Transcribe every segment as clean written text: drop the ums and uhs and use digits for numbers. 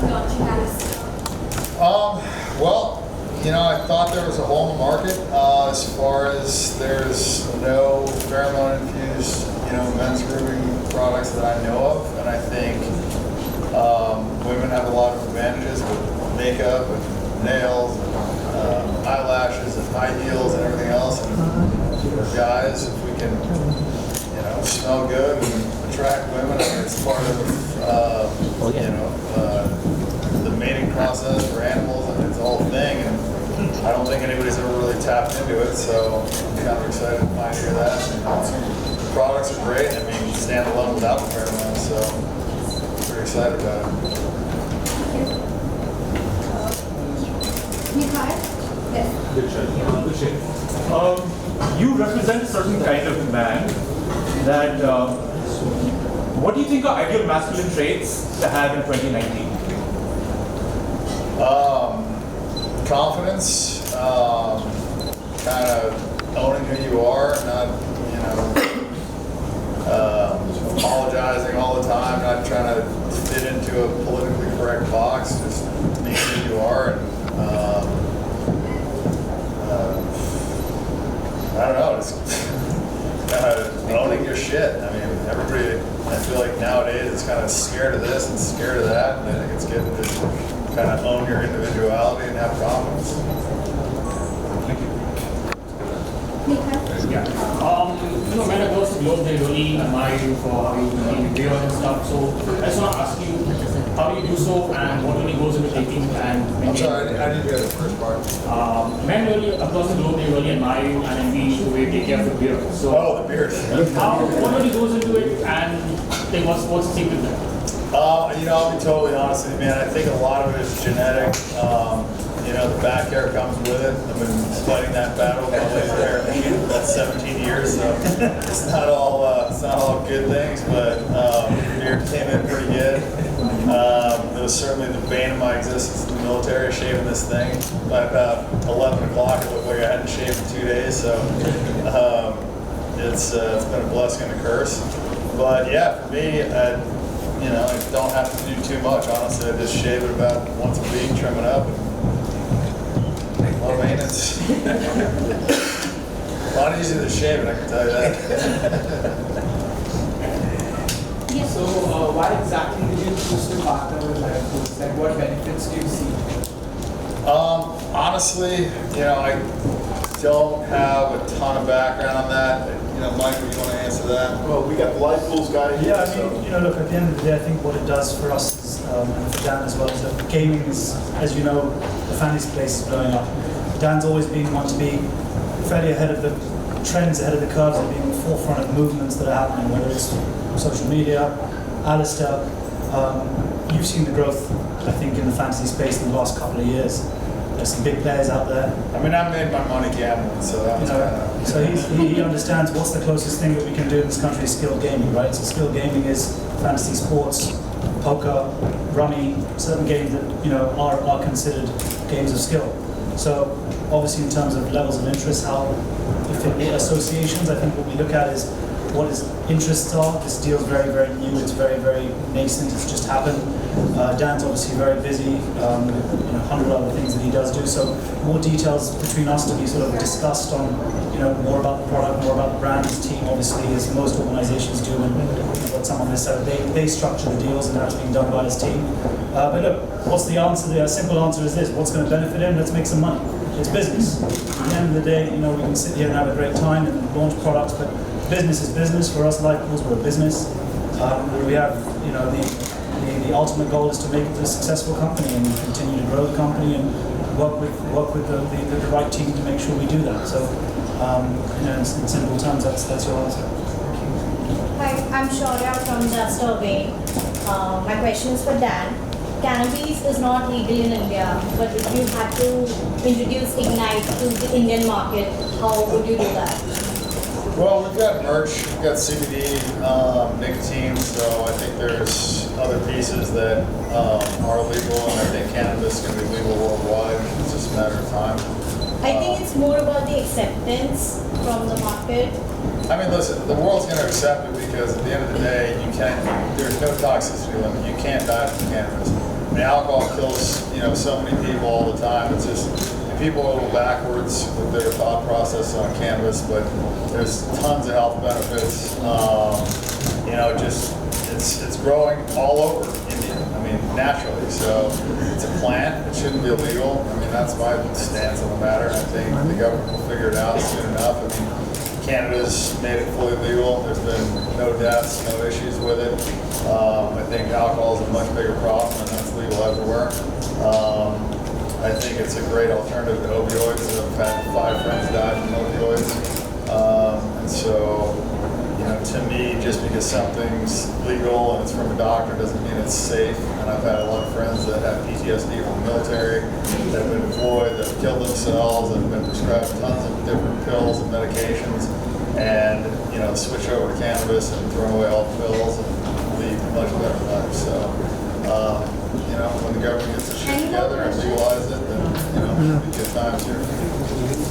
of launching Alice? Well, I thought there was a hole in the market as far as there's no pheromone infused, men's grooming products that I know of, and I think women have a lot of advantages with makeup and nails and eyelashes and high heels and everything else. And for guys, if we can, smell good and attract women, it's part of the mating process for animals, and it's a whole thing. And I don't think anybody's ever really tapped into it, so I'm kind of excited to pioneer that. The products are great. I mean, stand alone without the pheromones, so I'm pretty excited about it. You represent a certain kind of man that, what do you think are ideal masculine traits to have in 2019? Confidence, kind of owning who you are, not, apologizing all the time, not trying to fit into a politically correct box, just being who you are. And I don't know, just owning your shit. I mean, everybody, I feel like nowadays is kind of scared of this and scared of that, and I think it's good to kind of own your individuality and have confidence. Yeah. When I go to Globe, they really admire you for how you maintain beer and stuff. So I just want to ask you, how do you do so, and what really goes into taking and maintaining? I'm sorry, I didn't get the first part. Men really across the globe, they really admire you and envy the way you take care of the beer. So the beard. what really goes into it, and what's the secret there? I'll be totally honest with you, man. I think a lot of it is genetic. The back hair comes with it. I've been fighting that battle with my laser hair machine for about 17 years, so it's not all good things, but beard came in pretty good. It was certainly the bane of my existence in the military, shaving this thing. By about 11 o'clock, it looked like I hadn't shaved in 2 days, so it's been a blessing and a curse. But yeah, for me, I don't have to do too much. Honestly, I just shave it about once a week, trim it up. Low maintenance. A lot easier to shave it, I can tell you that. So, why exactly did you choose to partner with Life Foods? Like, what benefits do you see? Honestly, I don't have a ton of background on that. Michael, you want to answer that? Well, we got the Life Foods guy here. Yeah, look, at the end of the day, I think what it does for us is, and for Dan as well, is that gaming is, as you know, the fantasy space is blowing up. Dan's always been one to be fairly ahead of the trends, ahead of the curves, and being at the forefront of movements that are happening, whether it's social media, Alistair. You've seen the growth, I think, in the fantasy space in the last couple of years. There's some big players out there. I mean, I made my money gambling, so that was kind of... So he understands what's the closest thing that we can do in this country is skilled gaming, right? So skilled gaming is fantasy sports, poker, rummy, certain games that are considered games of skill. So obviously, in terms of levels of interest, how if it associations, I think what we look at is what his interests are. This deal is very, very new. It's very, very nascent. It's just happened. Dan's obviously very busy, 100 other things that he does do. So more details between us to be sort of discussed on, more about the product, more about the brand. His team, obviously, as most organizations do, and what someone has said, they structure the deals, and that's being done by his team. But look, what's the answer? The simple answer is this: what's going to benefit him? Let's make some money. It's business. At the end of the day, we can sit here and have a great time and launch products, but business is business. For us, Life Foods, we're a business. We have, the ultimate goal is to make it a successful company and continue to grow the company and work with the right team to make sure we do that. So, in simple terms, that's your answer. Hi, I'm Shaurya from Just Away. My question is for Dan. Cannabis is not legal in India, but if you had to introduce Ignite to the Indian market, how would you do that? Well, we've got merch, we've got CBD, nicotine, so I think there's other pieces that are legal, and I think cannabis is going to be legal worldwide. It's just a matter of time. I think it's more about the acceptance from the market. I mean, listen, the world's going to accept it because at the end of the day, there's no toxicity limit. You can't die from cannabis. I mean, alcohol kills, so many people all the time. It's just, people are a little backwards with their thought process on cannabis, but there's tons of health benefits. It's growing all over India. I mean, naturally. So it's a plant. It shouldn't be illegal. I mean, that's my stance on the matter. I think the government will figure it out soon enough. I mean, Canada's made it fully legal. There's been no deaths, no issues with it. I think alcohol is a much bigger problem, and that's legal everywhere. I think it's a great alternative to opioids. I've had 5 friends die from opioids. And so, to me, just because something's legal and it's from a doctor doesn't mean it's safe. And I've had a lot of friends that have PTSD from the military, that have been deployed, that have killed themselves, that have been prescribed tons of different pills and medications, and, switch over to cannabis and throw away all the pills and lead a much better life. So, when the government gets its shit together and legalize it, then, it'll be good times here.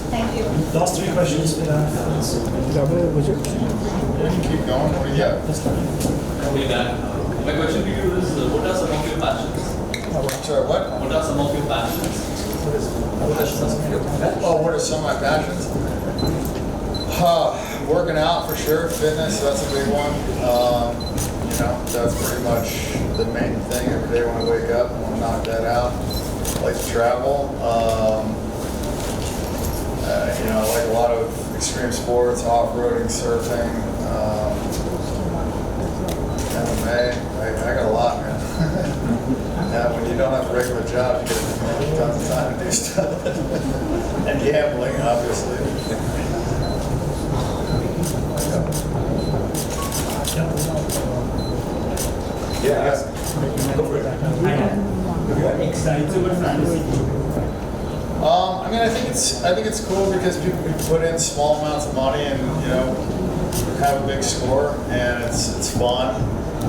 Thank you. Last 3 questions for Dan. Yeah, you keep going. What do you got? Okay, Dan. My question to you is, what are some of your passions? I'm sorry, what? What are some of your passions? Oh, what are some of my passions? Working out for sure, fitness, that's a big one. That's pretty much the main thing every day when I wake up. I want to knock that out. I like to travel. I like a lot of extreme sports, off-roading, surfing, MMA. I got a lot, man. Yeah, when you don't have a regular job, you get tons of time to do stuff. And gambling, obviously. Yeah. Excited with fantasy. I think it's cool because people can put in small amounts of money and have a big score, and it's fun.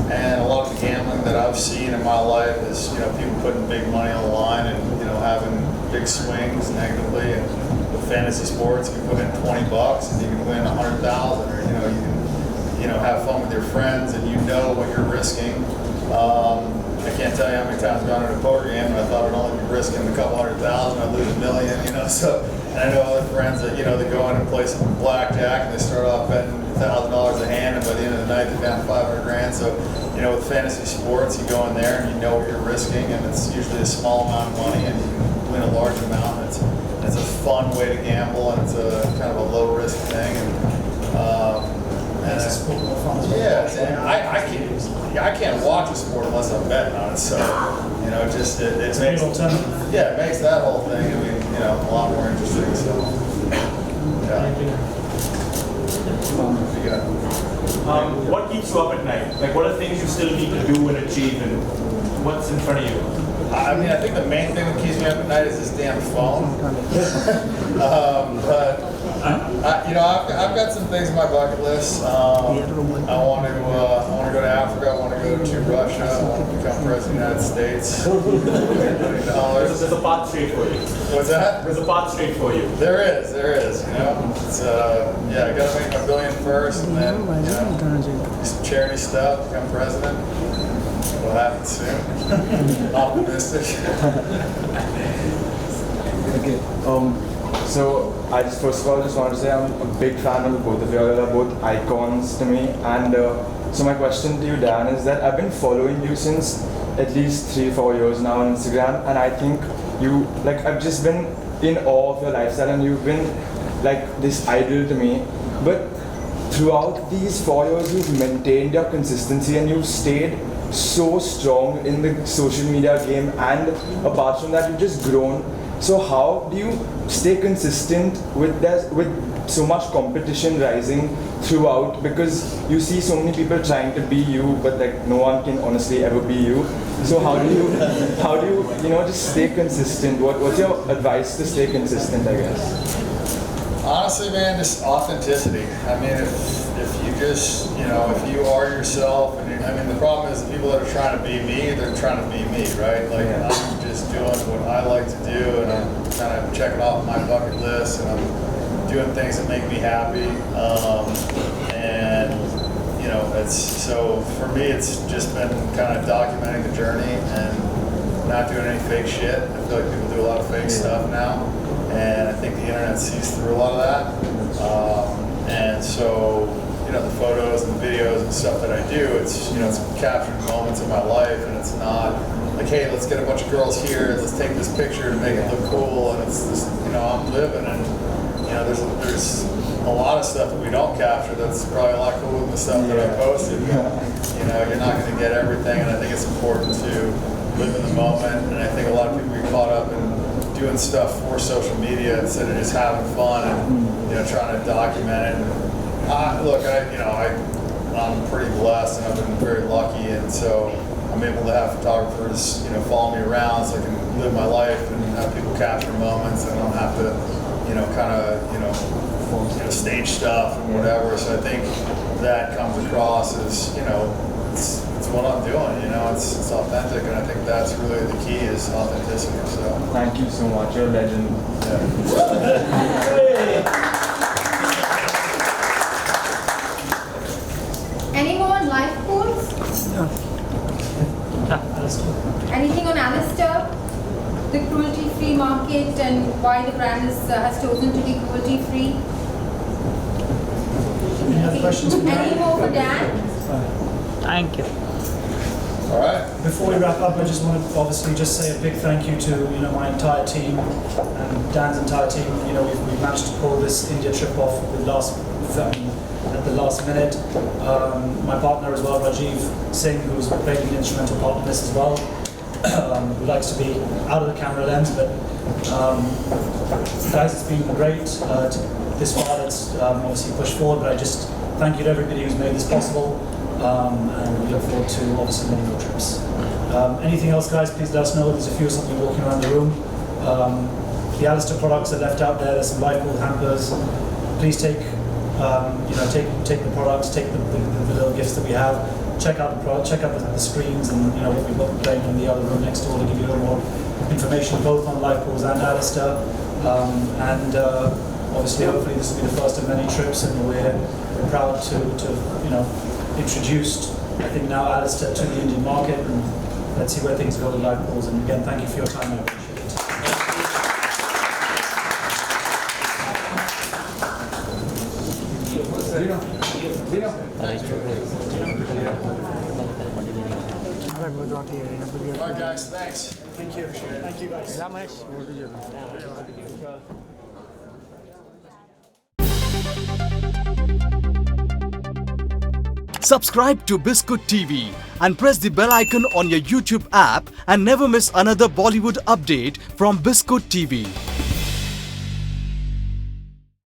And a lot of the gambling that I've seen in my life is people putting big money on the line and having big swings negatively. And with fantasy sports, you can put in $20 and you can win 100,000, or you can have fun with your friends and what you're risking. I can't tell you how many times I've gone to a poker game and I thought I'd only be risking a couple $100,000, I'd lose $1 million, so. And I know other friends that, they go in and play some blackjack and they start off betting $1,000 a hand, and by the end of the night they're down 500 grand. So, with fantasy sports, you go in there and you know what you're risking, and it's usually a small amount of money and you can win a large amount. It's a fun way to gamble, and it's a kind of a low risk thing. I can't watch a sport unless I'm betting on it. So, it makes it makes that whole thing, a lot more interesting. So, What keeps you up at night? Like, what are things you still need to do and achieve, and what's in front of you? I think the main thing that keeps me up at night is this damn phone. But I've got some things on my bucket list. I want to go to Africa. I want to go to Russia. I want to become president of the United States. There's a path straight for you. What's that? There's a path straight for you. There is. It's I got to make my billion first, and then do some charity stuff, become president. It'll happen soon. Optimistic. Okay. So I just first of all just want to say I'm a big fan of both of you. You are both icons to me. And so my question to you, Dan, is that I've been following you since at least 3-4 years now on Instagram, and I think I've just been in awe of your lifestyle, and you've been like this idol to me. But throughout these 4 years, you've maintained your consistency and you've stayed so strong in the social media game, and apart from that, you've just grown. So how do you stay consistent with so much competition rising throughout? Because you see so many people trying to be you, but no one can honestly ever be you. So how do you just stay consistent? What's your advice to stay consistent, I guess? Honestly, man, just authenticity. I mean, if you just, if you are yourself, and the problem is the people that are trying to be me, they're trying to be me, right? I'm just doing what I like to do, and I'm kind of checking off my bucket list, and I'm doing things that make me happy. So for me, it's just been kind of documenting the journey and not doing any fake shit. I feel like people do a lot of fake stuff now, and I think the internet sees through a lot of that. And so, you know, the photos and the videos and stuff that I do, it's, you know, it's capturing moments of my life, and it's not like, hey, let's get a bunch of girls here, let's take this picture to make it look cool, and it's just, you know, I'm living, and, you know, there's a lot of stuff that we don't capture that's probably a lot cooler than the stuff that I posted. You know, you're not going to get everything, and I think it's important to live in the moment, and I think a lot of people get caught up in doing stuff for social media instead of just having fun and, you know, trying to document it. And, look, I'm pretty blessed, and I've been very lucky, and so I'm able to have photographers, you know, follow me around so I can live my life and have people capture moments, and I don't have to, you know, kind of, you know, stage stuff and whatever. So I think that comes across as, you know, it's what I'm doing, you know, it's authentic, and I think that's really the key is authenticity. So Thank you so much. You're a legend. Any more on life goals? No. Anything on Alistair? The cruelty-free market and why the brand has chosen to be cruelty-free? Any other questions? Any more for Dan? Thank you. all right. Before we wrap up, I just want to obviously just say a big thank you to, you know, my entire team and Dan's entire team. You know, we've managed to pull this India trip off at the last minute. My partner as well, Rajiv Singh, who's played an instrumental part in this as well, who likes to be out of the camera lens. But guys, it's been great. This far, that's obviously pushed forward, but I just thank you to everybody who's made this possible. And we look forward to obviously many more trips. Anything else, guys, please let us know. There's a few something walking around the room. The Alistair products are left out there. There's some light bulb hampers. Please take take the products, take the little gifts that we have. Check out the product, check out the screens, and you know what we've got playing in the other room next door to give you a little more information both on light bulbs and Alistair. Obviously, hopefully, this will be the first of many trips, and we're proud to introduced, I think now, Alistair to the Indian market, and let's see where things go with live calls. And again, thank you for your time. I appreciate it. All right, guys, thanks. Thank you. Thank you, guys. Subscribe to Biscuit TV and press the bell icon on your YouTube app and never miss another Bollywood update from Biscuit TV.